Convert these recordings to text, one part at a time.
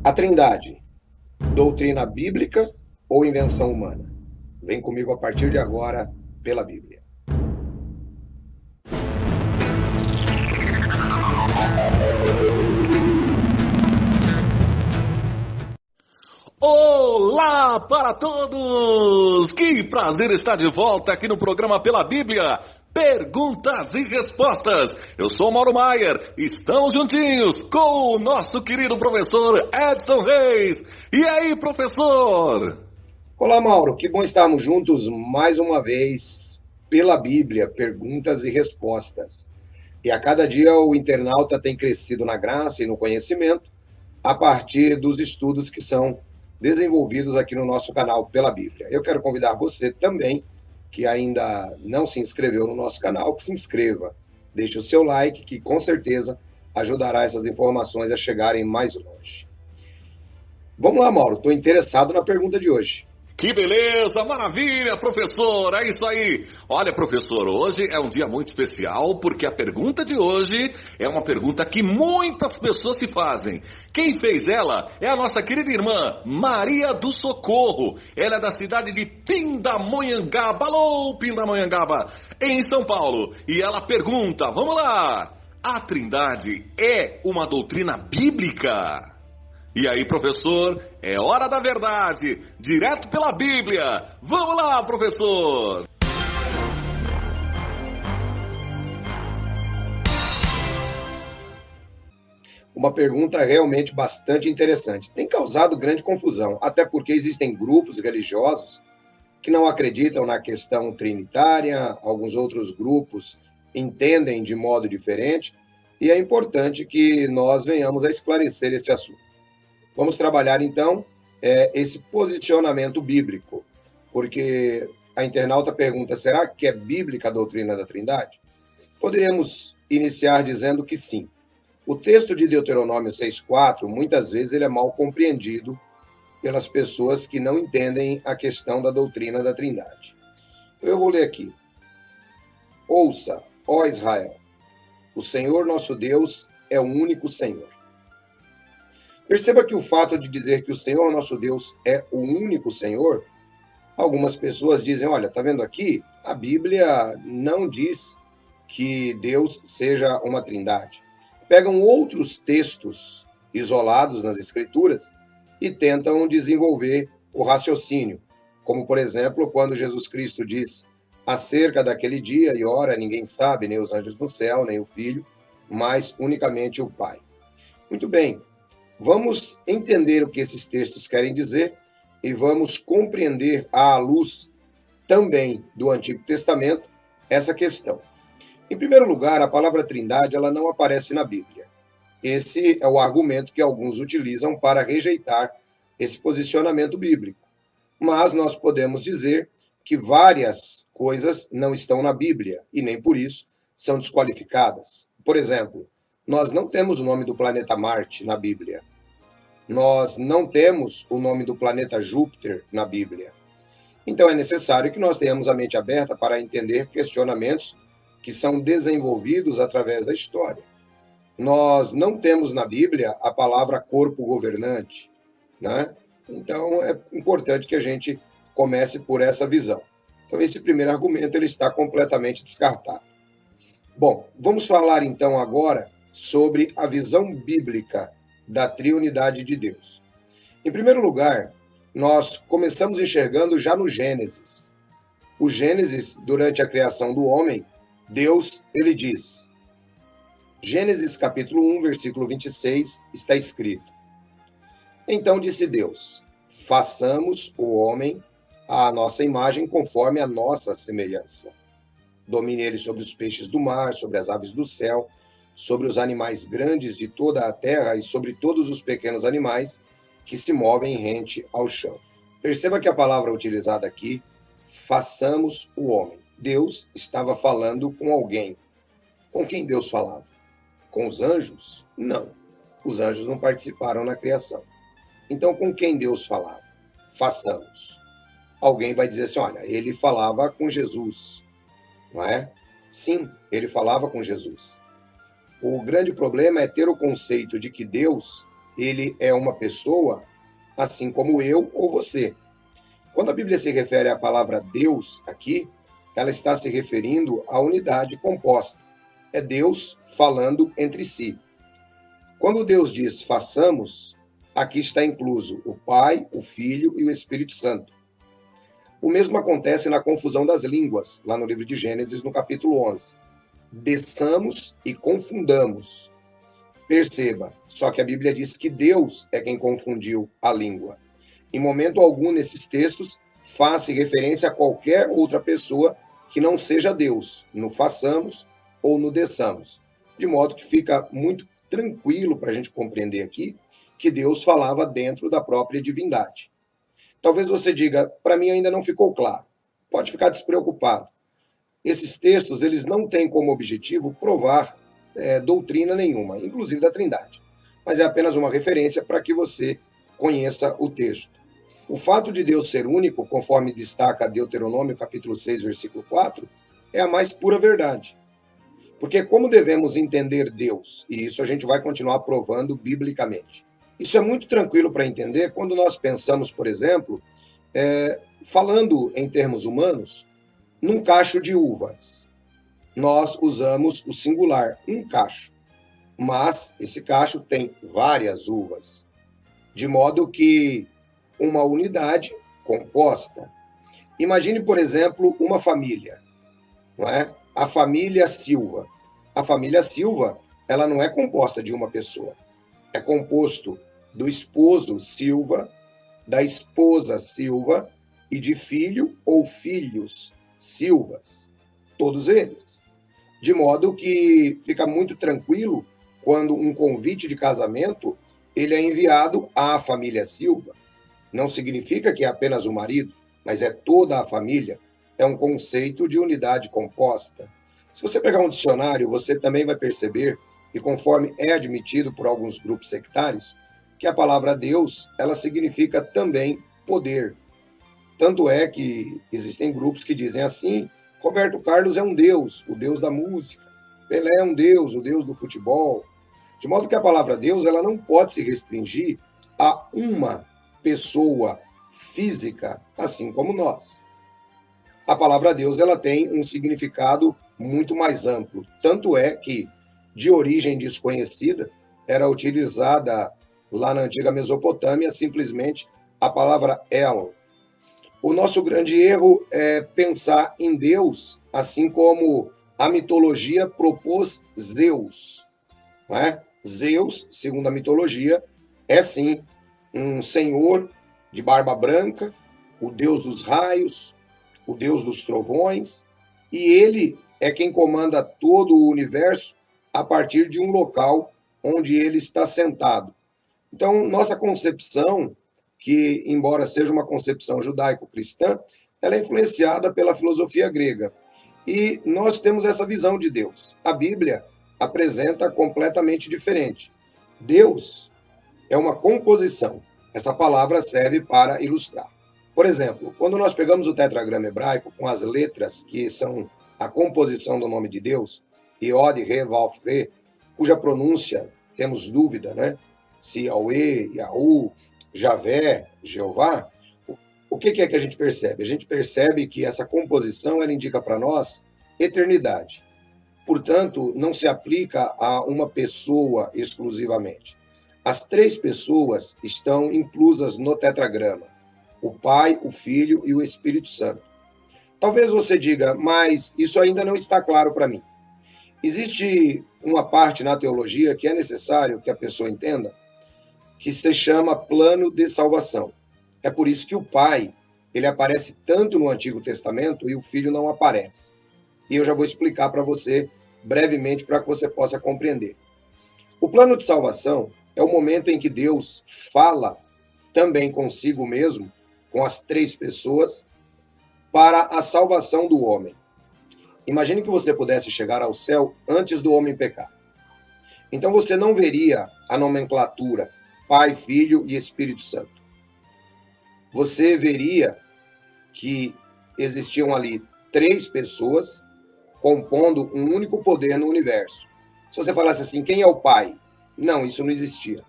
A Trindade, doutrina bíblica ou invenção humana? Vem comigo a partir de agora pela Bíblia. Olá para todos! Que prazer estar de volta aqui no programa Pela Bíblia. Perguntas e respostas. Eu sou Mauro Maier. Estamos juntinhos com o nosso querido professor Edson Reis. E aí, professor? Olá, Mauro. Que bom estarmos juntos mais uma vez pela Bíblia, perguntas e respostas. E a cada dia o internauta tem crescido na graça e no conhecimento a partir dos estudos que são desenvolvidos aqui no nosso canal Pela Bíblia. Eu quero convidar você também, que ainda não se inscreveu no nosso canal, que se inscreva. Deixe o seu like, que com certeza ajudará essas informações a chegarem mais longe. Vamos lá, Mauro. Estou interessado na pergunta de hoje. Que beleza, maravilha, professor, é isso aí. Olha, professor, hoje é um dia muito especial porque a pergunta de hoje é uma pergunta que muitas pessoas se fazem. Quem fez ela é a nossa querida irmã Maria do Socorro. Ela é da cidade de Pindamonhangaba, alô, Pindamonhangaba, em São Paulo. E ela pergunta, vamos lá, a Trindade é uma doutrina bíblica? E aí, professor, é hora da verdade, direto pela Bíblia. Vamos lá, professor! Uma pergunta realmente bastante interessante. Tem causado grande confusão, até porque existem grupos religiosos que não acreditam na questão trinitária, alguns outros grupos entendem de modo diferente, e é importante que nós venhamos a esclarecer esse assunto. Vamos trabalhar, então, esse posicionamento bíblico, porque a internauta pergunta, será que é bíblica a doutrina da Trindade? Poderíamos iniciar dizendo que sim. O texto de Deuteronômio 6,4, muitas vezes ele é mal compreendido pelas pessoas que não entendem a questão da doutrina da Trindade. Então eu vou ler aqui. Ouça, ó Israel, o Senhor nosso Deus é o único Senhor. Perceba que o fato de dizer que o Senhor nosso Deus é o único Senhor, algumas pessoas dizem, olha, tá vendo aqui? A Bíblia não diz que Deus seja uma trindade. Pegam outros textos isolados nas Escrituras e tentam desenvolver o raciocínio, como, por exemplo, quando Jesus Cristo diz acerca daquele dia e hora, ninguém sabe, nem os anjos no céu, nem o Filho, mas unicamente o Pai. Muito bem. Vamos entender o que esses textos querem dizer e vamos compreender à luz também do Antigo Testamento essa questão. Em primeiro lugar, a palavra Trindade ela não aparece na Bíblia. Esse é o argumento que alguns utilizam para rejeitar esse posicionamento bíblico. Mas nós podemos dizer que várias coisas não estão na Bíblia e nem por isso são desqualificadas. Por exemplo, nós não temos o nome do planeta Marte na Bíblia. Nós não temos o nome do planeta Júpiter na Bíblia. Então é necessário que nós tenhamos a mente aberta para entender questionamentos que são desenvolvidos através da história. Nós não temos na Bíblia a palavra corpo governante, né? Então é importante que a gente comece por essa visão. Então esse primeiro argumento ele está completamente descartado. Bom, vamos falar então agora sobre a visão bíblica da triunidade de Deus. Em primeiro lugar, nós começamos enxergando já no Gênesis. O Gênesis, durante a criação do homem, Deus, ele diz, Gênesis capítulo 1, versículo 26, está escrito, então disse Deus, façamos o homem à nossa imagem conforme a nossa semelhança. Domine ele sobre os peixes do mar, sobre as aves do céu, sobre os animais grandes de toda a terra e sobre todos os pequenos animais que se movem rente ao chão. Perceba que a palavra utilizada aqui, façamos o homem. Deus estava falando com alguém. Com quem Deus falava? Com os anjos? Não. Os anjos não participaram na criação. Então, com quem Deus falava? Façamos. Alguém vai dizer assim, olha, ele falava com Jesus, não é? Sim, ele falava com Jesus. O grande problema é ter o conceito de que Deus ele é uma pessoa, assim como eu ou você. Quando a Bíblia se refere à palavra Deus aqui, ela está se referindo à unidade composta. É Deus falando entre si. Quando Deus diz façamos, aqui está incluso o Pai, o Filho e o Espírito Santo. O mesmo acontece na confusão das línguas, lá no livro de Gênesis, no capítulo 11. Desçamos e confundamos. Perceba, só que a Bíblia diz que Deus é quem confundiu a língua. Em momento algum nesses textos, faz-se referência a qualquer outra pessoa que não seja Deus, no façamos ou no desçamos. De modo que fica muito tranquilo para a gente compreender aqui que Deus falava dentro da própria divindade. Talvez você diga, para mim ainda não ficou claro. Pode ficar despreocupado. Esses textos, eles não têm como objetivo provar doutrina nenhuma, inclusive da Trindade. Mas é apenas uma referência para que você conheça o texto. O fato de Deus ser único, conforme destaca Deuteronômio capítulo 6, versículo 4, é a mais pura verdade. Porque como devemos entender Deus? E isso a gente vai continuar provando biblicamente. Isso é muito tranquilo para entender quando nós pensamos, por exemplo, falando em termos humanos, num cacho de uvas. Nós usamos o singular, um cacho. Mas esse cacho tem várias uvas. De modo que uma unidade composta. Imagine, por exemplo, uma família, não é? A família Silva. A família Silva, ela não é composta de uma pessoa. É composto do esposo Silva, da esposa Silva e de filho ou filhos Silvas. Todos eles. De modo que fica muito tranquilo quando um convite de casamento ele é enviado à família Silva. Não significa que é apenas o marido, mas é toda a família. É um conceito de unidade composta. Se você pegar um dicionário, você também vai perceber, e conforme é admitido por alguns grupos sectários, que a palavra Deus, ela significa também poder. Tanto é que existem grupos que dizem assim, Roberto Carlos é um deus, o deus da música. Pelé é um deus, o deus do futebol. De modo que a palavra Deus, ela não pode se restringir a uma pessoa física, assim como nós. A palavra Deus, ela tem um significado muito mais amplo. Tanto é que, de origem desconhecida, era utilizada lá na antiga Mesopotâmia simplesmente a palavra El. O nosso grande erro é pensar em Deus assim como a mitologia propôs Zeus. Não é? Zeus, segundo a mitologia, é sim um senhor de barba branca, o deus dos raios, o deus dos trovões, e ele é quem comanda todo o universo a partir de um local onde ele está sentado. Então, nossa concepção, que embora seja uma concepção judaico-cristã, ela é influenciada pela filosofia grega. E nós temos essa visão de Deus. A Bíblia apresenta completamente diferente. Deus é uma composição. Essa palavra serve para ilustrar. Por exemplo, quando nós pegamos o tetragrama hebraico com as letras que são a composição do nome de Deus, Iod, Re, Valf, Re, cuja pronúncia temos dúvida, né? Se Yahweh, Yahu, Javé, Jeová, o que é que a gente percebe? A gente percebe que essa composição ela indica para nós eternidade. Portanto, não se aplica a uma pessoa exclusivamente. As três pessoas estão inclusas no tetragrama: o Pai, o Filho e o Espírito Santo. Talvez você diga, mas isso ainda não está claro para mim. Existe uma parte na teologia que é necessário que a pessoa entenda, que se chama plano de salvação. É por isso que o Pai, ele aparece tanto no Antigo Testamento e o Filho não aparece. E eu já vou explicar para você brevemente para que você possa compreender. O plano de salvação é o momento em que Deus fala também consigo mesmo, com as três pessoas, para a salvação do homem. Imagine que você pudesse chegar ao céu antes do homem pecar. Então você não veria a nomenclatura Pai, Filho e Espírito Santo. Você veria que existiam ali três pessoas compondo um único poder no universo. Se você falasse assim, quem é o Pai? Não, isso não existia.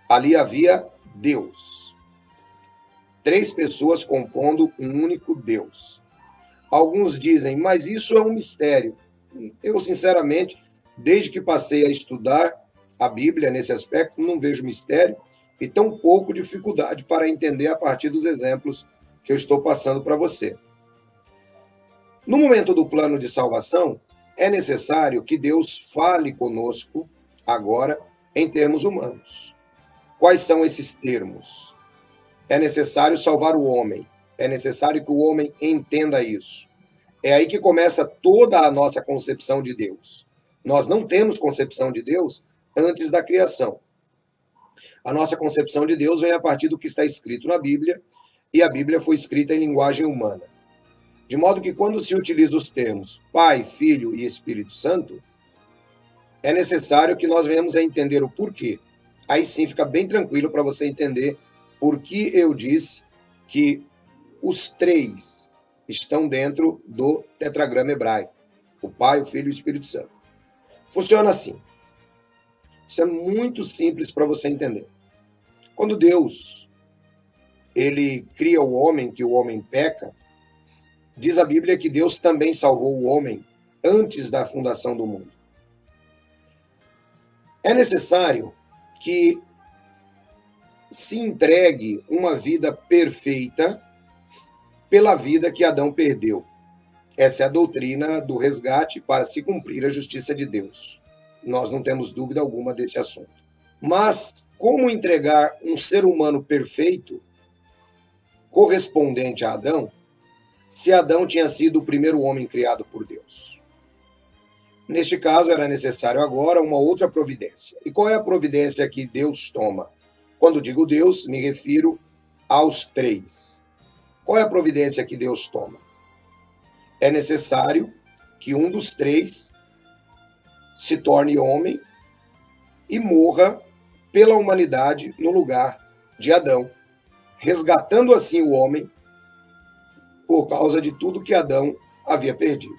Ali havia Deus. 3 pessoas compondo um único Deus. Alguns dizem, mas isso é um mistério. Eu, sinceramente, desde que passei a estudar a Bíblia nesse aspecto, não vejo mistério e tão pouco dificuldade para entender a partir dos exemplos que eu estou passando para você. No momento do plano de salvação, é necessário que Deus fale conosco agora em termos humanos. Quais são esses termos? É necessário salvar o homem. É necessário que o homem entenda isso. É aí que começa toda a nossa concepção de Deus. Nós não temos concepção de Deus antes da criação. A nossa concepção de Deus vem a partir do que está escrito na Bíblia, e a Bíblia foi escrita em linguagem humana. De modo que quando se utiliza os termos Pai, Filho e Espírito Santo, é necessário que nós venhamos a entender o porquê. Aí sim fica bem tranquilo para você entender por que eu disse que os 3 estão dentro do tetragrama hebraico. O Pai, o Filho e o Espírito Santo. Funciona assim. Isso é muito simples para você entender. Quando Deus ele cria o homem, que o homem peca, diz a Bíblia que Deus também salvou o homem antes da fundação do mundo. É necessário que se entregue uma vida perfeita pela vida que Adão perdeu. Essa é a doutrina do resgate para se cumprir a justiça de Deus. Nós não temos dúvida alguma desse assunto. Mas como entregar um ser humano perfeito, correspondente a Adão, se Adão tinha sido o primeiro homem criado por Deus? Neste caso, era necessário agora uma outra providência. E qual é a providência que Deus toma? Quando digo Deus, me refiro aos 3. Qual é a providência que Deus toma? É necessário que um dos 3 se torne homem e morra pela humanidade no lugar de Adão, resgatando assim o homem por causa de tudo que Adão havia perdido.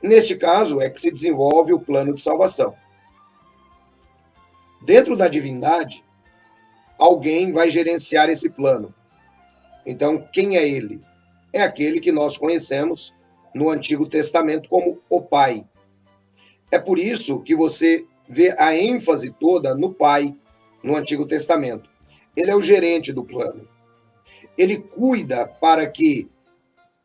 Neste caso é que se desenvolve o plano de salvação. Dentro da divindade, alguém vai gerenciar esse plano. Então, quem é ele? É aquele que nós conhecemos no Antigo Testamento como o Pai. É por isso que você vê a ênfase toda no Pai, no Antigo Testamento. Ele é o gerente do plano. Ele cuida para que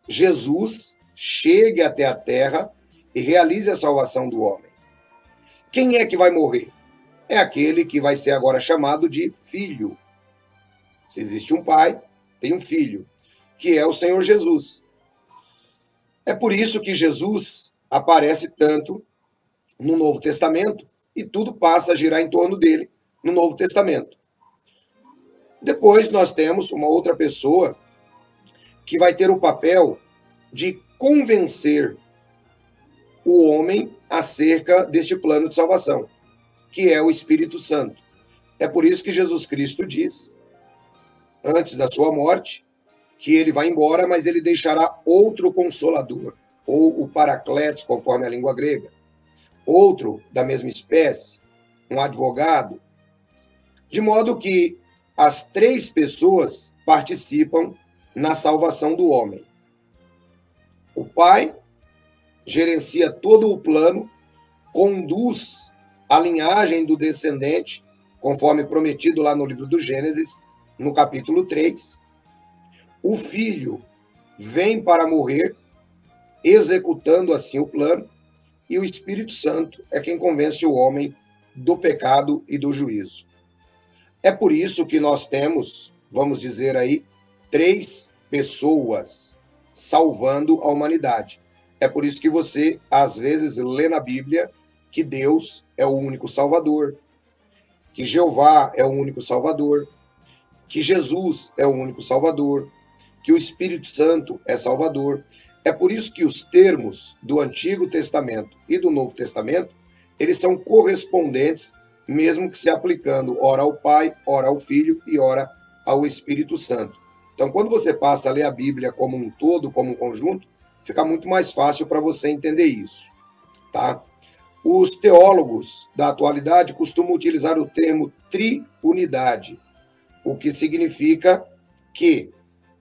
Jesus chegue até a terra e realize a salvação do homem. Quem é que vai morrer? É aquele que vai ser agora chamado de filho. Se existe um pai, tem um filho, que é o Senhor Jesus. É por isso que Jesus aparece tanto no Novo Testamento e tudo passa a girar em torno dele no Novo Testamento. Depois nós temos uma outra pessoa que vai ter o papel de convencer o homem acerca deste plano de salvação, que é o Espírito Santo. É por isso que Jesus Cristo diz, antes da sua morte, que ele vai embora, mas ele deixará outro consolador, ou o Paracletos, conforme a língua grega, outro da mesma espécie, um advogado, de modo que as 3 pessoas participam na salvação do homem. O Pai gerencia todo o plano, conduz a linhagem do descendente, conforme prometido lá no livro do Gênesis, no capítulo 3. O Filho vem para morrer, executando assim o plano, e o Espírito Santo é quem convence o homem do pecado e do juízo. É por isso que nós temos, vamos dizer aí, 3 pessoas salvando a humanidade. É por isso que você, às vezes, lê na Bíblia que Deus é o único Salvador, que Jeová é o único Salvador, que Jesus é o único Salvador, que o Espírito Santo é Salvador. É por isso que os termos do Antigo Testamento e do Novo Testamento, eles são correspondentes, mesmo que se aplicando ora ao Pai, ora ao Filho e ora ao Espírito Santo. Então, quando você passa a ler a Bíblia como um todo, como um conjunto, fica muito mais fácil para você entender isso, tá? Os teólogos da atualidade costumam utilizar o termo triunidade, o que significa que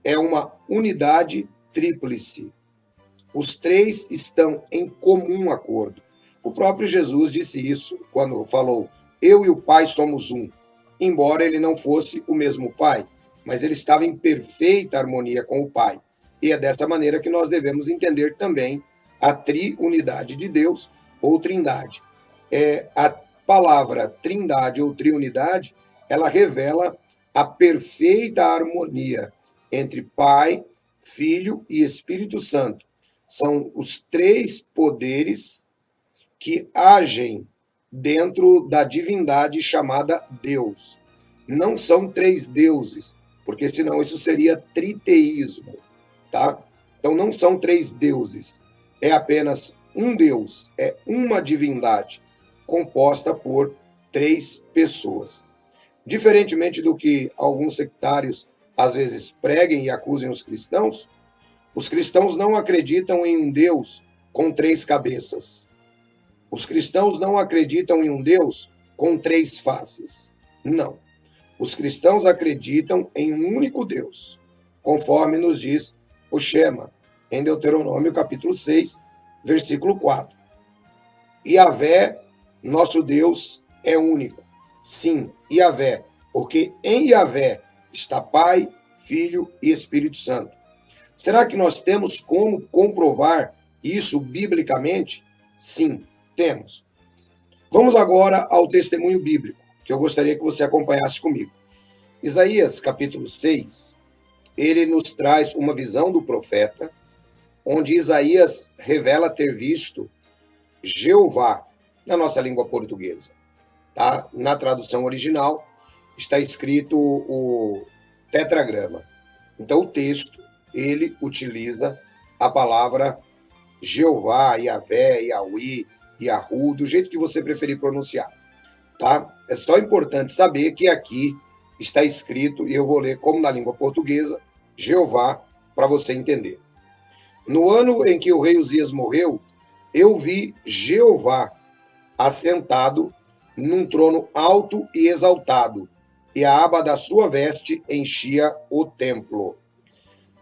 é uma unidade tríplice. Os três estão em comum acordo. O próprio Jesus disse isso quando falou: eu e o Pai somos um. Embora ele não fosse o mesmo Pai, mas ele estava em perfeita harmonia com o Pai. E é dessa maneira que nós devemos entender também a triunidade de Deus, ou trindade. A palavra trindade ou triunidade, ela revela a perfeita harmonia entre Pai, Filho e Espírito Santo. São os três poderes que agem dentro da divindade chamada Deus. Não são três deuses, porque senão isso seria triteísmo, tá? Então não são três deuses, é apenas um Deus, é uma divindade composta por três pessoas. Diferentemente do que alguns sectários às vezes preguem e acusem os cristãos não acreditam em um Deus com três cabeças. Os cristãos não acreditam em um Deus com três faces. Não. Os cristãos acreditam em um único Deus, conforme nos diz o Shema, em Deuteronômio capítulo 6, versículo 4. Yahvé, nosso Deus, é único. Sim, Yahvé, porque em Yahvé está Pai, Filho e Espírito Santo. Será que nós temos como comprovar isso biblicamente? Sim, temos. Vamos agora ao testemunho bíblico, que eu gostaria que você acompanhasse comigo. Isaías capítulo 6, ele nos traz uma visão do profeta, onde Isaías revela ter visto Jeová, na nossa língua portuguesa. Tá? Na tradução original está escrito o tetragrama. Então o texto, ele utiliza a palavra Jeová, Yahvé, Yahweh, Yahu, do jeito que você preferir pronunciar. Tá? É só importante saber que aqui está escrito, e eu vou ler como na língua portuguesa, Jeová, para você entender. No ano em que o rei Uzias morreu, eu vi Jeová assentado num trono alto e exaltado, e a aba da sua veste enchia o templo.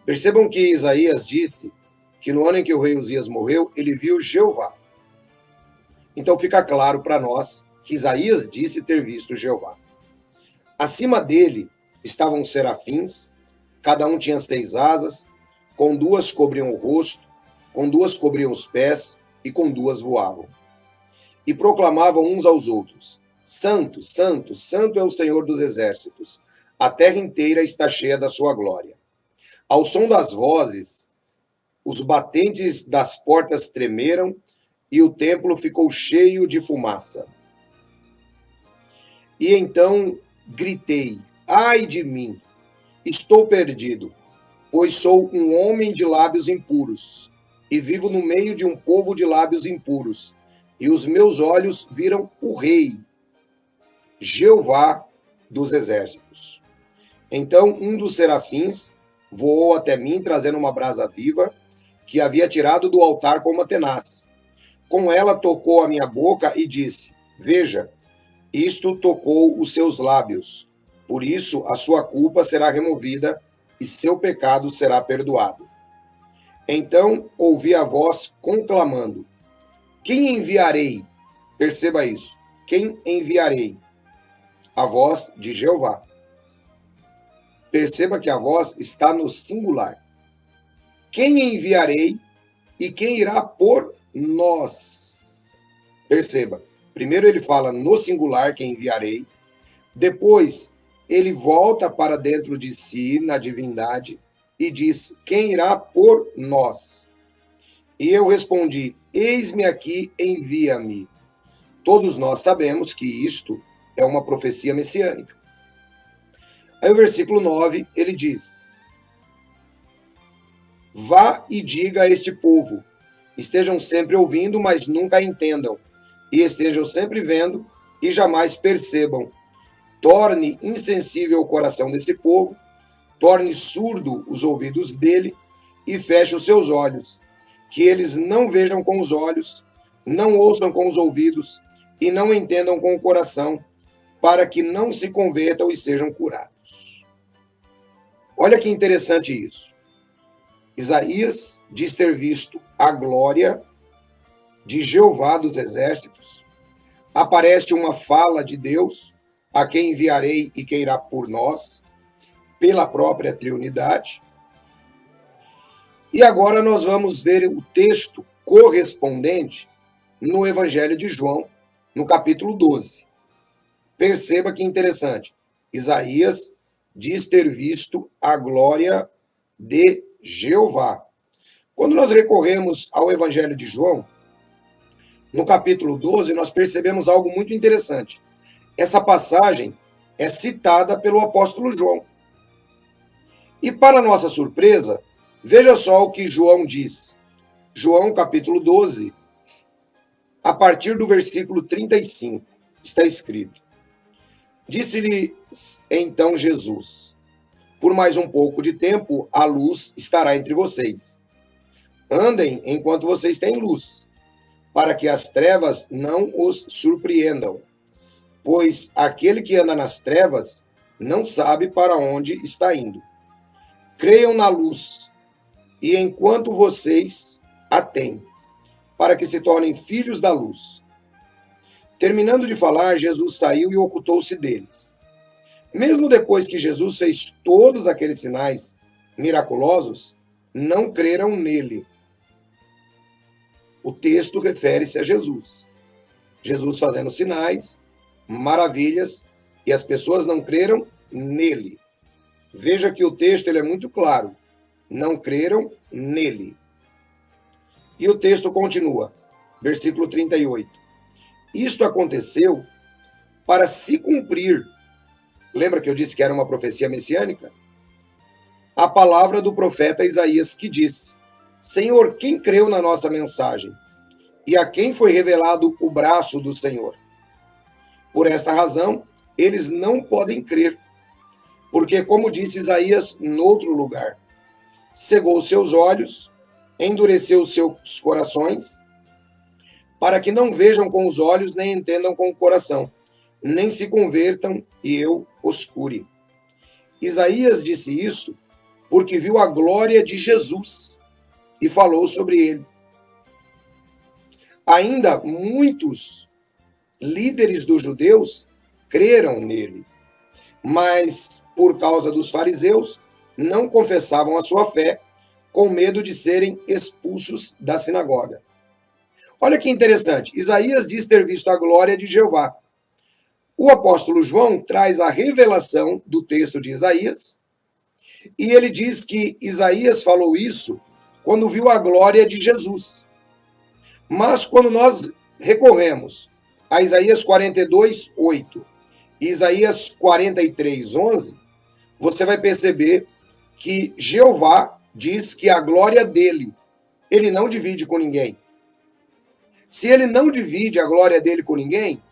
Percebam que Isaías disse que no ano em que o rei Uzias morreu, ele viu Jeová. Então fica claro para nós que Isaías disse ter visto Jeová. Acima dele estavam serafins, cada um tinha 6 asas, com 2 cobriam o rosto, com 2 cobriam os pés e com 2 voavam. E proclamavam uns aos outros: Santo, Santo, Santo é o Senhor dos exércitos, a terra inteira está cheia da sua glória. Ao som das vozes, os batentes das portas tremeram e o templo ficou cheio de fumaça. E então gritei: ai de mim, estou perdido, pois sou um homem de lábios impuros, e vivo no meio de um povo de lábios impuros, e os meus olhos viram o Rei, Jeová dos exércitos. Então um dos serafins voou até mim, trazendo uma brasa viva, que havia tirado do altar com uma tenaz. Com ela tocou a minha boca e disse: veja, isto tocou os seus lábios, por isso a sua culpa será removida e seu pecado será perdoado. Então ouvi a voz conclamando: quem enviarei? Perceba isso. Quem enviarei? A voz de Jeová. Perceba que a voz está no singular. Quem enviarei e quem irá por nós? Perceba. Primeiro ele fala no singular, quem enviarei. Depois ele volta para dentro de si, na divindade, e diz: quem irá por nós? E eu respondi: eis-me aqui, envia-me. Todos nós sabemos que isto é uma profecia messiânica. Aí o versículo 9, ele diz: vá e diga a este povo, estejam sempre ouvindo, mas nunca entendam, e estejam sempre vendo, e jamais percebam. Torne insensível o coração desse povo, torne surdo os ouvidos dele, e feche os seus olhos, que eles não vejam com os olhos, não ouçam com os ouvidos e não entendam com o coração, para que não se convertam e sejam curados. Olha que interessante isso. Isaías diz ter visto a glória de Jeová dos exércitos. Aparece uma fala de Deus, a quem enviarei e que irá por nós, pela própria triunidade. E agora nós vamos ver o texto correspondente no Evangelho de João, no capítulo 12. Perceba que interessante. Isaías diz ter visto a glória de Jeová. Quando nós recorremos ao Evangelho de João, no capítulo 12, nós percebemos algo muito interessante. Essa passagem é citada pelo apóstolo João. E para nossa surpresa, veja só o que João diz. João, capítulo 12, a partir do versículo 35, está escrito: Disse-lhe então Jesus: Por mais um pouco de tempo a luz estará entre vocês. Andem enquanto vocês têm luz, para que as trevas não os surpreendam. Pois aquele que anda nas trevas não sabe para onde está indo. Creiam na luz, e enquanto vocês a têm, para que se tornem filhos da luz. Terminando de falar, Jesus saiu e ocultou-se deles. Mesmo depois que Jesus fez todos aqueles sinais miraculosos, não creram nele. O texto refere-se a Jesus. Jesus fazendo sinais, maravilhas, e as pessoas não creram nele. Veja que o texto ele é muito claro. Não creram nele. E o texto continua, versículo 38. Isto aconteceu para se cumprir. Lembra que eu disse que era uma profecia messiânica? A palavra do profeta Isaías que disse: Senhor, quem creu na nossa mensagem? E a quem foi revelado o braço do Senhor? Por esta razão, eles não podem crer. Porque, como disse Isaías noutro lugar, cegou seus olhos, endureceu seus corações, para que não vejam com os olhos, nem entendam com o coração, nem se convertam e eu os cure. Isaías disse isso porque viu a glória de Jesus e falou sobre ele. Ainda muitos líderes dos judeus creram nele, mas por causa dos fariseus não confessavam a sua fé, com medo de serem expulsos da sinagoga. Olha que interessante, Isaías diz ter visto a glória de Jeová. O apóstolo João traz a revelação do texto de Isaías, e ele diz que Isaías falou isso quando viu a glória de Jesus. Mas quando nós recorremos a Isaías 42, 8 e Isaías 43, 11, você vai perceber que Jeová diz que a glória dele, ele não divide com ninguém. Se ele não divide a glória dele com ninguém,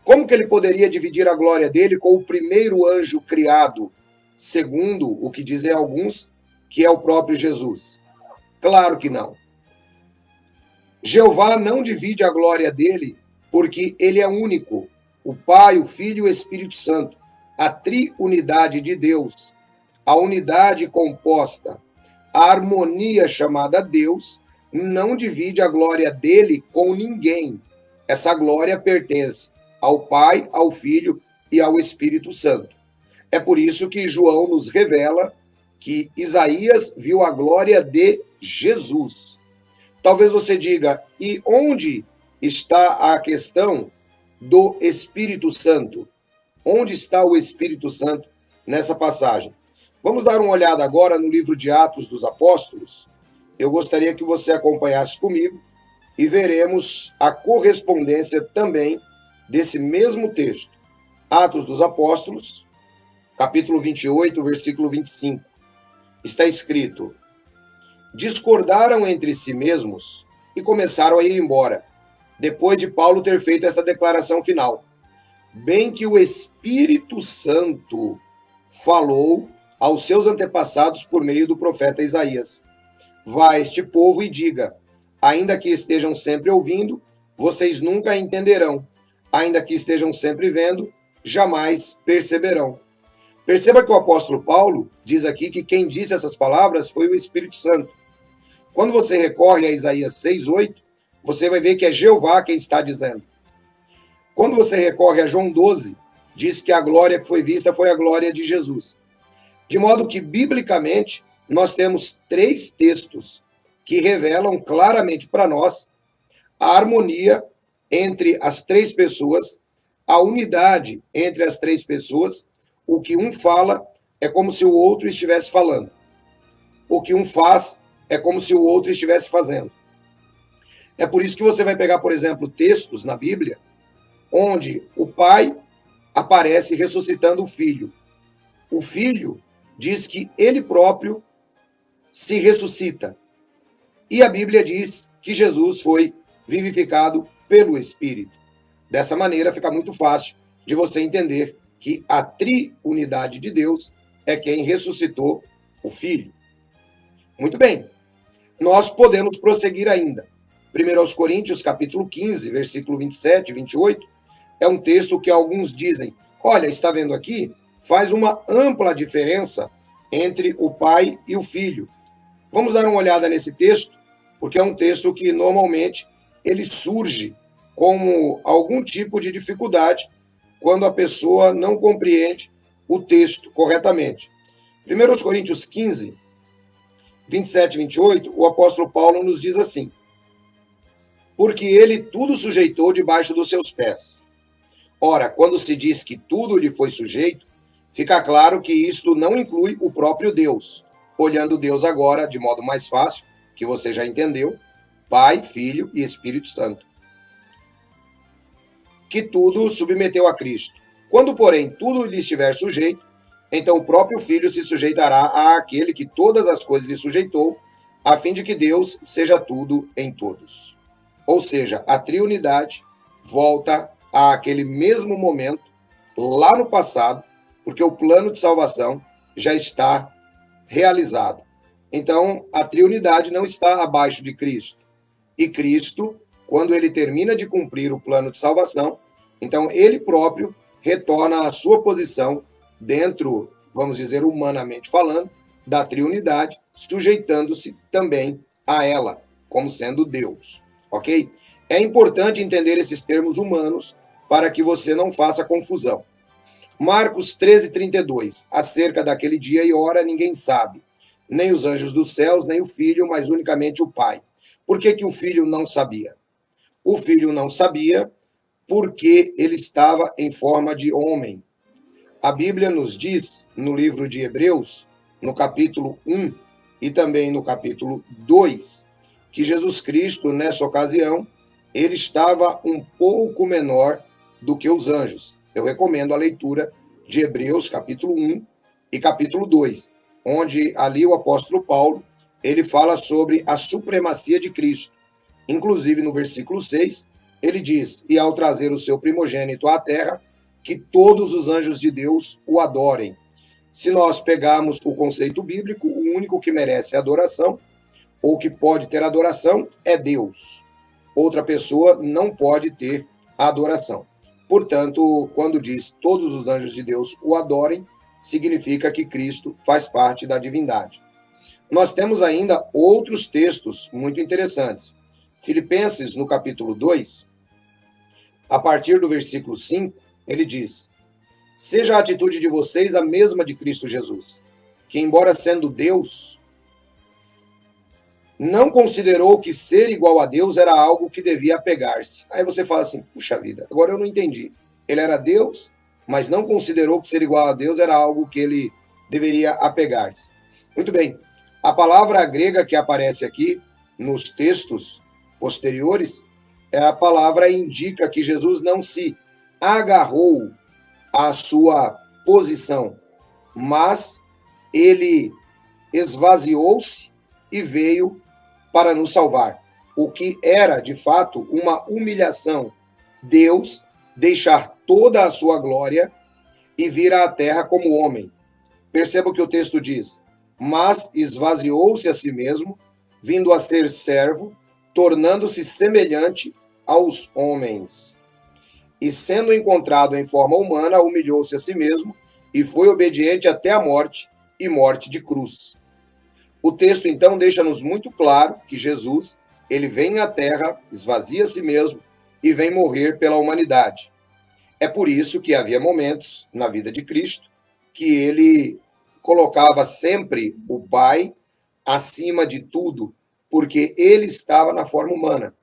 como que ele poderia dividir a glória dele com o primeiro anjo criado, segundo o que dizem alguns, que é o próprio Jesus? Claro que não. Jeová não divide a glória dele porque ele é único, o Pai, o Filho e o Espírito Santo, a triunidade de Deus, a unidade composta, a harmonia chamada Deus, não divide a glória dele com ninguém. Essa glória pertence ao Pai, ao Filho e ao Espírito Santo. É por isso que João nos revela que Isaías viu a glória de Jesus. Talvez você diga, e onde está a questão do Espírito Santo? Onde está o Espírito Santo nessa passagem? Vamos dar uma olhada agora no livro de Atos dos Apóstolos. Eu gostaria que você acompanhasse comigo e veremos a correspondência também desse mesmo texto. Atos dos Apóstolos, capítulo 28, versículo 25. Está escrito: discordaram entre si mesmos e começaram a ir embora, depois de Paulo ter feito esta declaração final. Bem que o Espírito Santo falou aos seus antepassados por meio do profeta Isaías. Vá a este povo e diga, ainda que estejam sempre ouvindo, vocês nunca entenderão. Ainda que estejam sempre vendo, jamais perceberão. Perceba que o apóstolo Paulo diz aqui que quem disse essas palavras foi o Espírito Santo. Quando você recorre a Isaías 6:8, você vai ver que é Jeová quem está dizendo. Quando você recorre a João 12, diz que a glória que foi vista foi a glória de Jesus. De modo que, biblicamente, nós temos 3 textos que revelam claramente para nós a harmonia entre as 3 pessoas, a unidade entre as 3 pessoas. O que um fala é como se o outro estivesse falando. O que um faz é como se o outro estivesse fazendo. É por isso que você vai pegar, por exemplo, textos na Bíblia onde o pai aparece ressuscitando o filho. O filho diz que ele próprio se ressuscita. E a Bíblia diz que Jesus foi vivificado pelo Espírito. Dessa maneira fica muito fácil de você entender que a triunidade de Deus é quem ressuscitou o Filho. Muito bem, nós podemos prosseguir ainda. 1 Coríntios capítulo 15, versículo 27 e 28, é um texto que alguns dizem, olha, está vendo aqui? Faz uma ampla diferença entre o pai e o filho. Vamos dar uma olhada nesse texto, porque é um texto que normalmente ele surge como algum tipo de dificuldade quando a pessoa não compreende o texto corretamente. 1 Coríntios 15, 27 e 28, o apóstolo Paulo nos diz assim, porque ele tudo sujeitou debaixo dos seus pés. Ora, quando se diz que tudo lhe foi sujeito, fica claro que isto não inclui o próprio Deus. Olhando Deus agora de modo mais fácil, que você já entendeu, Pai, Filho e Espírito Santo. Que tudo submeteu a Cristo. Quando, porém, tudo lhe estiver sujeito, então o próprio Filho se sujeitará àquele que todas as coisas lhe sujeitou, a fim de que Deus seja tudo em todos. Ou seja, a triunidade volta àquele mesmo momento, lá no passado, porque o plano de salvação já está realizado. Então, a triunidade não está abaixo de Cristo. E Cristo, quando ele termina de cumprir o plano de salvação, então ele próprio retorna à sua posição dentro, vamos dizer, humanamente falando, da triunidade, sujeitando-se também a ela, como sendo Deus, ok? É importante entender esses termos humanos para que você não faça confusão. Marcos 13:32, acerca daquele dia e hora ninguém sabe, nem os anjos dos céus, nem o Filho, mas unicamente o Pai. Por que o Filho não sabia? O Filho não sabia porque ele estava em forma de homem. A Bíblia nos diz, no livro de Hebreus, no capítulo 1 e também no capítulo 2, que Jesus Cristo, nessa ocasião, ele estava um pouco menor do que os anjos. Eu recomendo a leitura de Hebreus, capítulo 1 e capítulo 2, onde ali o apóstolo Paulo, ele fala sobre a supremacia de Cristo. Inclusive, no versículo 6, ele diz, e ao trazer o seu primogênito à terra, que todos os anjos de Deus o adorem. Se nós pegarmos o conceito bíblico, o único que merece adoração, ou que pode ter adoração, é Deus. Outra pessoa não pode ter adoração. Portanto, quando diz todos os anjos de Deus o adorem, significa que Cristo faz parte da divindade. Nós temos ainda outros textos muito interessantes. Filipenses, no capítulo 2, a partir do versículo 5, ele diz, seja a atitude de vocês a mesma de Cristo Jesus, que embora sendo Deus, não considerou que ser igual a Deus era algo que devia apegar-se. Aí você fala assim, puxa vida, agora eu não entendi. Ele era Deus, mas não considerou que ser igual a Deus era algo que ele deveria apegar-se. Muito bem, a palavra grega que aparece aqui, nos textos posteriores, é a palavra indica que Jesus não se agarrou à sua posição, mas ele esvaziou-se e veio para nos salvar. O que era, de fato, uma humilhação. Deus deixar toda a sua glória e vir à terra como homem. Perceba o que o texto diz. Mas esvaziou-se a si mesmo, vindo a ser servo, tornando-se semelhante aos homens. E sendo encontrado em forma humana, humilhou-se a si mesmo e foi obediente até a morte, e morte de cruz. O texto, então, deixa-nos muito claro que Jesus, ele vem à Terra, esvazia a si mesmo e vem morrer pela humanidade. É por isso que havia momentos na vida de Cristo que ele colocava sempre o Pai acima de tudo, porque ele estava na forma humana.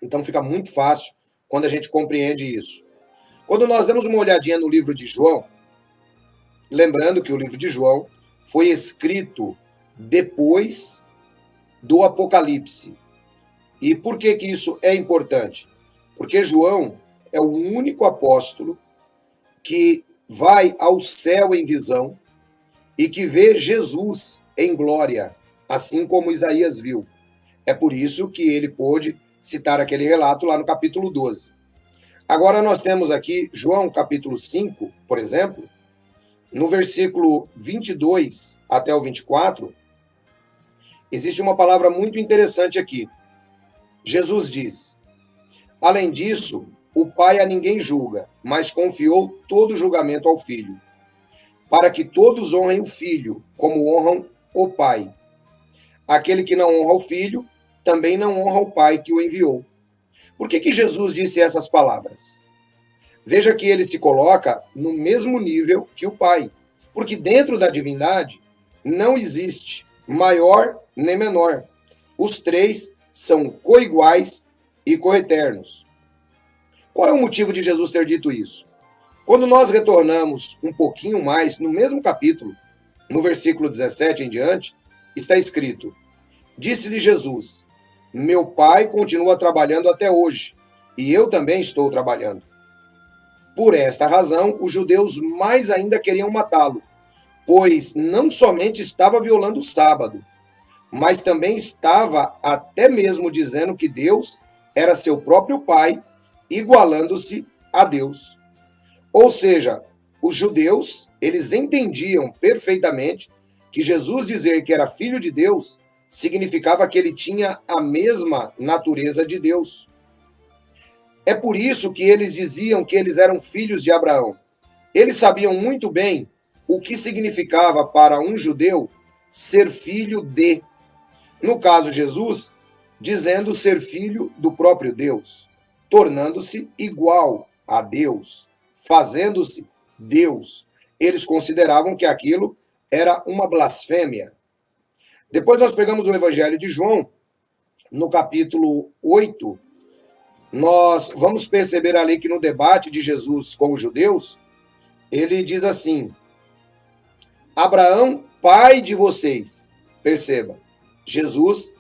Então fica muito fácil quando a gente compreende isso. Quando nós damos uma olhadinha no livro de João, lembrando que o livro de João foi escrito depois do Apocalipse. E por que que isso é importante? Porque João é o único apóstolo que vai ao céu em visão e que vê Jesus em glória, assim como Isaías viu. É por isso que ele pôde citar aquele relato lá no capítulo 12. Agora nós temos aqui João capítulo 5, por exemplo, no versículo 22 até o 24, existe uma palavra muito interessante aqui. Jesus diz: além disso, o Pai a ninguém julga, mas confiou todo o julgamento ao Filho, para que todos honrem o Filho, como honram o Pai. Aquele que não honra o Filho, também não honra o Pai que o enviou. Por que que Jesus disse essas palavras? Veja que ele se coloca no mesmo nível que o Pai, porque dentro da divindade não existe maior nem menor. Os três são coiguais e coeternos. Qual é o motivo de Jesus ter dito isso? Quando nós retornamos um pouquinho mais, no mesmo capítulo, no versículo 17 em diante, está escrito: disse-lhe Jesus: meu Pai continua trabalhando até hoje, e eu também estou trabalhando. Por esta razão, os judeus mais ainda queriam matá-lo, pois não somente estava violando o sábado, mas também estava até mesmo dizendo que Deus era seu próprio Pai, igualando-se a Deus. Ou seja, os judeus, eles entendiam perfeitamente que Jesus dizer que era filho de Deus significava que ele tinha a mesma natureza de Deus. É por isso que eles diziam que eles eram filhos de Abraão. Eles sabiam muito bem o que significava para um judeu ser filho de. No caso, Jesus, dizendo ser filho do próprio Deus, tornando-se igual a Deus, fazendo-se Deus. Eles consideravam que aquilo era uma blasfêmia. Depois nós pegamos o Evangelho de João, no capítulo 8, nós vamos perceber ali que no debate de Jesus com os judeus, ele diz assim: Abraão, pai de vocês. Perceba, Jesus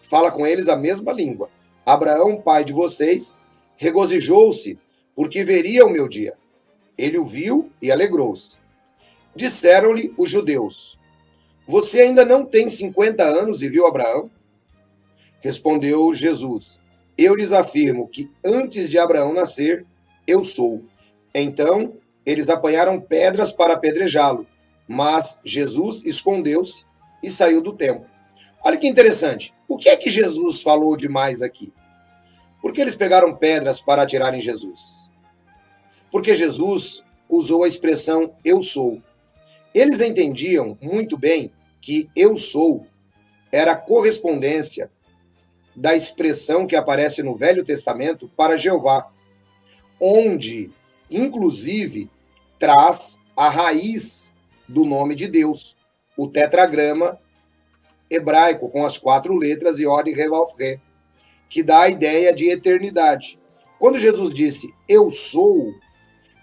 fala com eles a mesma língua. Abraão, pai de vocês, regozijou-se porque veria o meu dia. Ele o viu e alegrou-se. Disseram-lhe os judeus: você ainda não tem 50 anos e viu Abraão? Respondeu Jesus: eu lhes afirmo que antes de Abraão nascer, eu sou. Então, eles apanharam pedras para apedrejá-lo, mas Jesus escondeu-se e saiu do templo. Olha que interessante. O que é que Jesus falou demais aqui? Por que eles pegaram pedras para atirar em Jesus? Porque Jesus usou a expressão eu sou. Eles entendiam muito bem que eu sou era a correspondência da expressão que aparece no Velho Testamento para Jeová, onde, inclusive, traz a raiz do nome de Deus, o tetragrama hebraico com as 4 letras Yod, He, Vav, He, que dá a ideia de eternidade. Quando Jesus disse eu sou,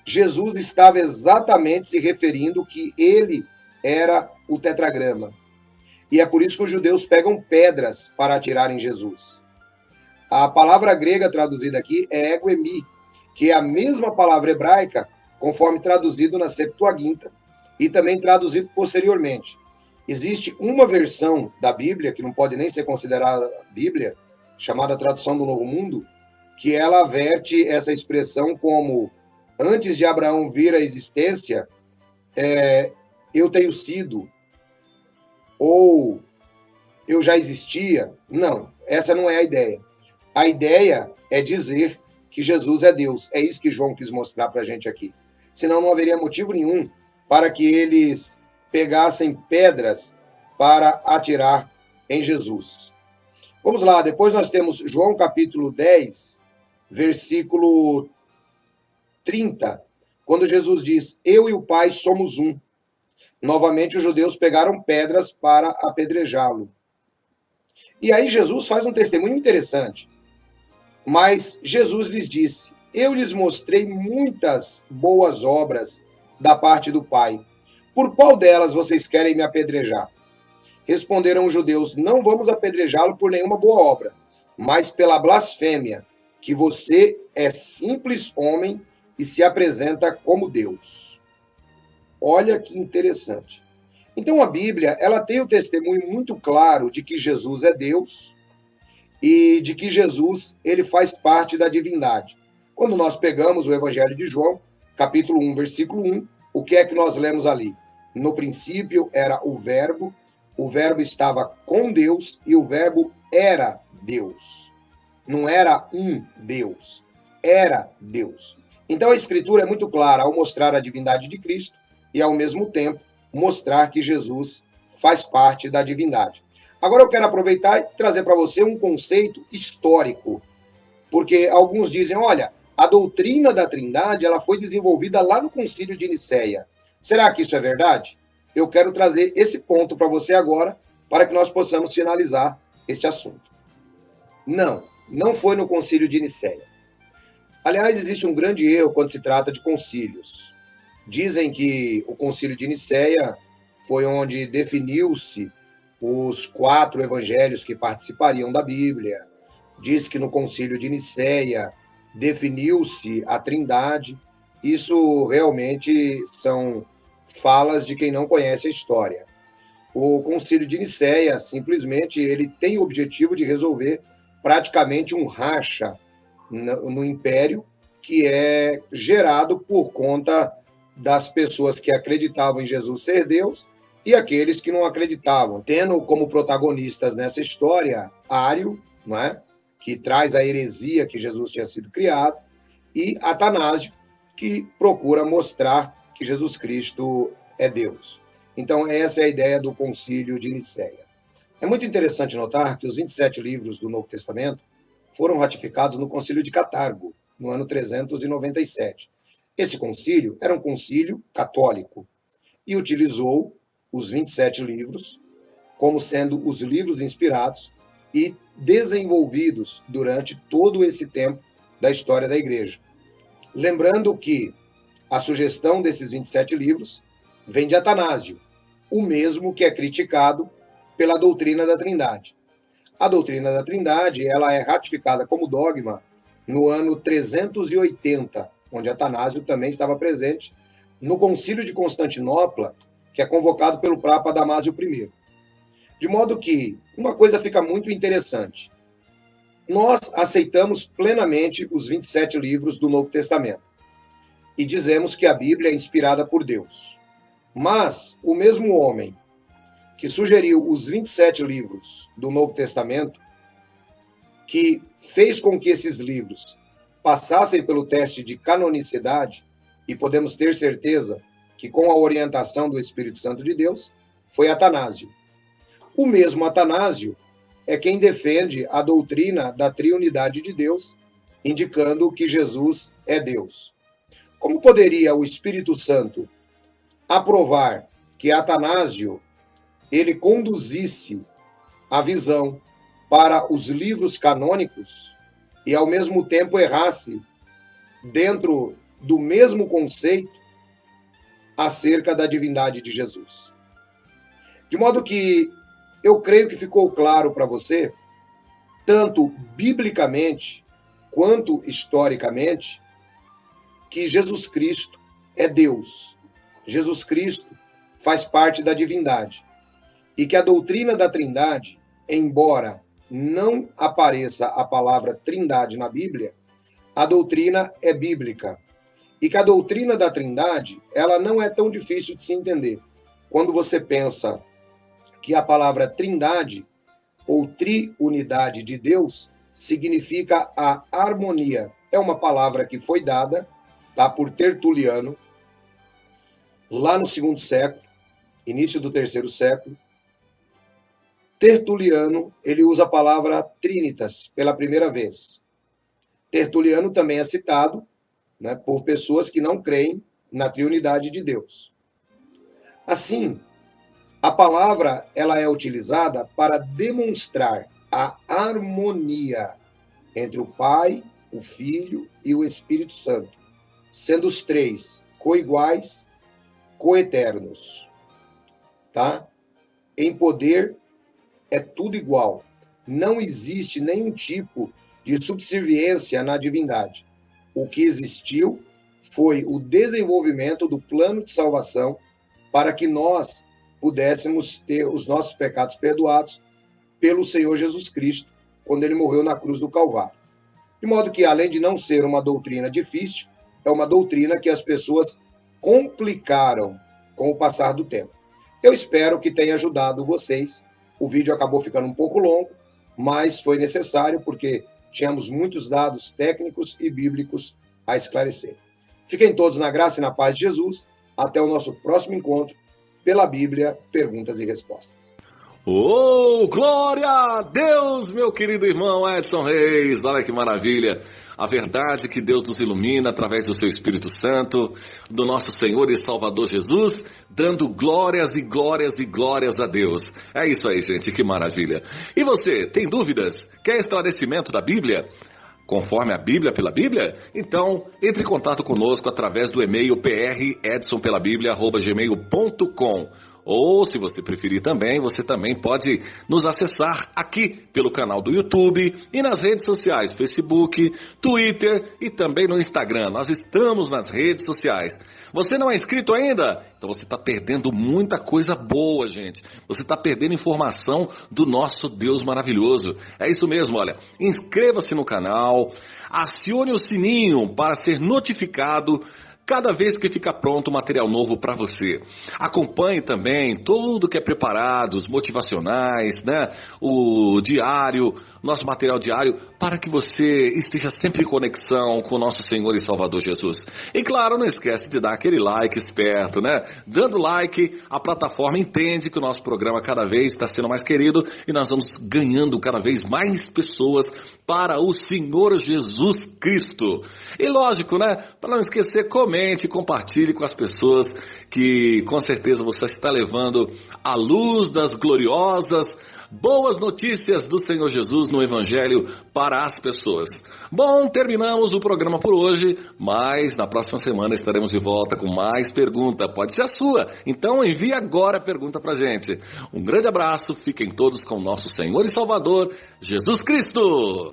Jesus estava exatamente se referindo que ele era o tetragrama. E é por isso que os judeus pegam pedras para atirar em Jesus. A palavra grega traduzida aqui é eguemi, que é a mesma palavra hebraica, conforme traduzido na Septuaginta e também traduzido posteriormente. Existe uma versão da Bíblia, que não pode nem ser considerada Bíblia, chamada Tradução do Novo Mundo, que ela verte essa expressão como antes de Abraão vir à existência, eu tenho sido, ou eu já existia. Não, essa não é a ideia. A ideia é dizer que Jesus é Deus. É isso que João quis mostrar para a gente aqui. Senão não haveria motivo nenhum para que eles pegassem pedras para atirar em Jesus. Vamos lá, depois nós temos João capítulo 10, versículo 30, quando Jesus diz: eu e o Pai somos um. Novamente os judeus pegaram pedras para apedrejá-lo. E aí Jesus faz um testemunho interessante. Mas Jesus lhes disse: eu lhes mostrei muitas boas obras da parte do Pai. Por qual delas vocês querem me apedrejar? Responderam os judeus: não vamos apedrejá-lo por nenhuma boa obra, mas pela blasfêmia, que você é simples homem e se apresenta como Deus. Olha que interessante. Então a Bíblia, ela tem o testemunho muito claro de que Jesus é Deus e de que Jesus, ele faz parte da divindade. Quando nós pegamos o Evangelho de João, capítulo 1, versículo 1, o que é que nós lemos ali? No princípio era o Verbo estava com Deus e o Verbo era Deus. Não era um Deus, era Deus. Então a Escritura é muito clara ao mostrar a divindade de Cristo e, ao mesmo tempo, mostrar que Jesus faz parte da divindade. Agora eu quero aproveitar e trazer para você um conceito histórico, porque alguns dizem: olha, a doutrina da Trindade ela foi desenvolvida lá no Concílio de Nicéia. Será que isso é verdade? Eu quero trazer esse ponto para você agora, para que nós possamos finalizar este assunto. Não foi no Concílio de Nicéia. Aliás, existe um grande erro quando se trata de concílios. Dizem que o Concílio de Nicéia foi onde definiu-se os 4 evangelhos que participariam da Bíblia. Diz que no Concílio de Nicéia definiu-se a Trindade. Isso realmente são falas de quem não conhece a história. O Concílio de Nicéia, simplesmente, ele tem o objetivo de resolver praticamente um racha no Império, que é gerado por conta das pessoas que acreditavam em Jesus ser Deus e aqueles que não acreditavam, tendo como protagonistas nessa história Ário, não é? Que traz a heresia que Jesus tinha sido criado, e Atanásio, que procura mostrar que Jesus Cristo é Deus. Então, essa é a ideia do Concílio de Nicéia. É muito interessante notar que os 27 livros do Novo Testamento foram ratificados no Concílio de Catargo, no ano 397. Esse concílio era um concílio católico e utilizou os 27 livros como sendo os livros inspirados e desenvolvidos durante todo esse tempo da história da Igreja. Lembrando que a sugestão desses 27 livros vem de Atanásio, o mesmo que é criticado pela doutrina da Trindade. A doutrina da Trindade ela é ratificada como dogma no ano 380, onde Atanásio também estava presente, no Concílio de Constantinopla, que é convocado pelo Papa Damásio I. De modo que uma coisa fica muito interessante. Nós aceitamos plenamente os 27 livros do Novo Testamento e dizemos que a Bíblia é inspirada por Deus. Mas o mesmo homem que sugeriu os 27 livros do Novo Testamento, que fez com que esses livros passassem pelo teste de canonicidade, e podemos ter certeza que com a orientação do Espírito Santo de Deus, foi Atanásio. O mesmo Atanásio é quem defende a doutrina da triunidade de Deus, indicando que Jesus é Deus. Como poderia o Espírito Santo aprovar que Atanásio ele conduzisse a visão para os livros canônicos e ao mesmo tempo errasse dentro do mesmo conceito acerca da divindade de Jesus? De modo que eu creio que ficou claro para você, tanto biblicamente quanto historicamente, que Jesus Cristo é Deus. Jesus Cristo faz parte da divindade. E que a doutrina da Trindade, embora não apareça a palavra Trindade na Bíblia, a doutrina é bíblica. E que a doutrina da Trindade, ela não é tão difícil de se entender. Quando você pensa que a palavra Trindade, ou triunidade de Deus, significa a harmonia. É uma palavra que foi dada, tá, por Tertuliano, lá no 2º século, início do 3º século. Tertuliano, ele usa a palavra trinitas pela primeira vez. Tertuliano também é citado, né, por pessoas que não creem na triunidade de Deus. Assim, a palavra ela é utilizada para demonstrar a harmonia entre o Pai, o Filho e o Espírito Santo, sendo os três coiguais, coeternos, tá? Em poder é tudo igual. Não existe nenhum tipo de subserviência na divindade. O que existiu foi o desenvolvimento do plano de salvação para que nós pudéssemos ter os nossos pecados perdoados pelo Senhor Jesus Cristo, quando ele morreu na cruz do Calvário. De modo que, além de não ser uma doutrina difícil, é uma doutrina que as pessoas complicaram com o passar do tempo. Eu espero que tenha ajudado vocês. O vídeo acabou ficando um pouco longo, mas foi necessário porque tínhamos muitos dados técnicos e bíblicos a esclarecer. Fiquem todos na graça e na paz de Jesus. Até o nosso próximo encontro pela Bíblia, Perguntas e Respostas. Oh, glória a Deus, meu querido irmão Edson Reis, olha que maravilha. A verdade que Deus nos ilumina através do seu Espírito Santo, do nosso Senhor e Salvador Jesus, dando glórias e glórias e glórias a Deus. É isso aí, gente, que maravilha. E você, tem dúvidas? Quer esclarecimento da Bíblia? Conforme a Bíblia pela Bíblia? Então, entre em contato conosco através do e-mail predsonpelabiblia@gmail.com. Ou, se você preferir também, você também pode nos acessar aqui pelo canal do YouTube e nas redes sociais, Facebook, Twitter e também no Instagram. Nós estamos nas redes sociais. Você não é inscrito ainda? Então você está perdendo muita coisa boa, gente. Você está perdendo informação do nosso Deus maravilhoso. É isso mesmo, olha. Inscreva-se no canal, acione o sininho para ser notificado cada vez que fica pronto material novo para você. Acompanhe também tudo que é preparado, os motivacionais, né? O diário, nosso material diário, para que você esteja sempre em conexão com o nosso Senhor e Salvador Jesus. E claro, não esquece de dar aquele like esperto, né? Dando like, a plataforma entende que o nosso programa cada vez está sendo mais querido e nós vamos ganhando cada vez mais pessoas para o Senhor Jesus Cristo. E lógico, né? Para não esquecer, comente, compartilhe com as pessoas que com certeza você está levando a luz das gloriosas boas notícias do Senhor Jesus no Evangelho para as pessoas. Bom, terminamos o programa por hoje, mas na próxima semana estaremos de volta com mais pergunta. Pode ser a sua, então envie agora a pergunta pra gente. Um grande abraço, fiquem todos com o nosso Senhor e Salvador, Jesus Cristo!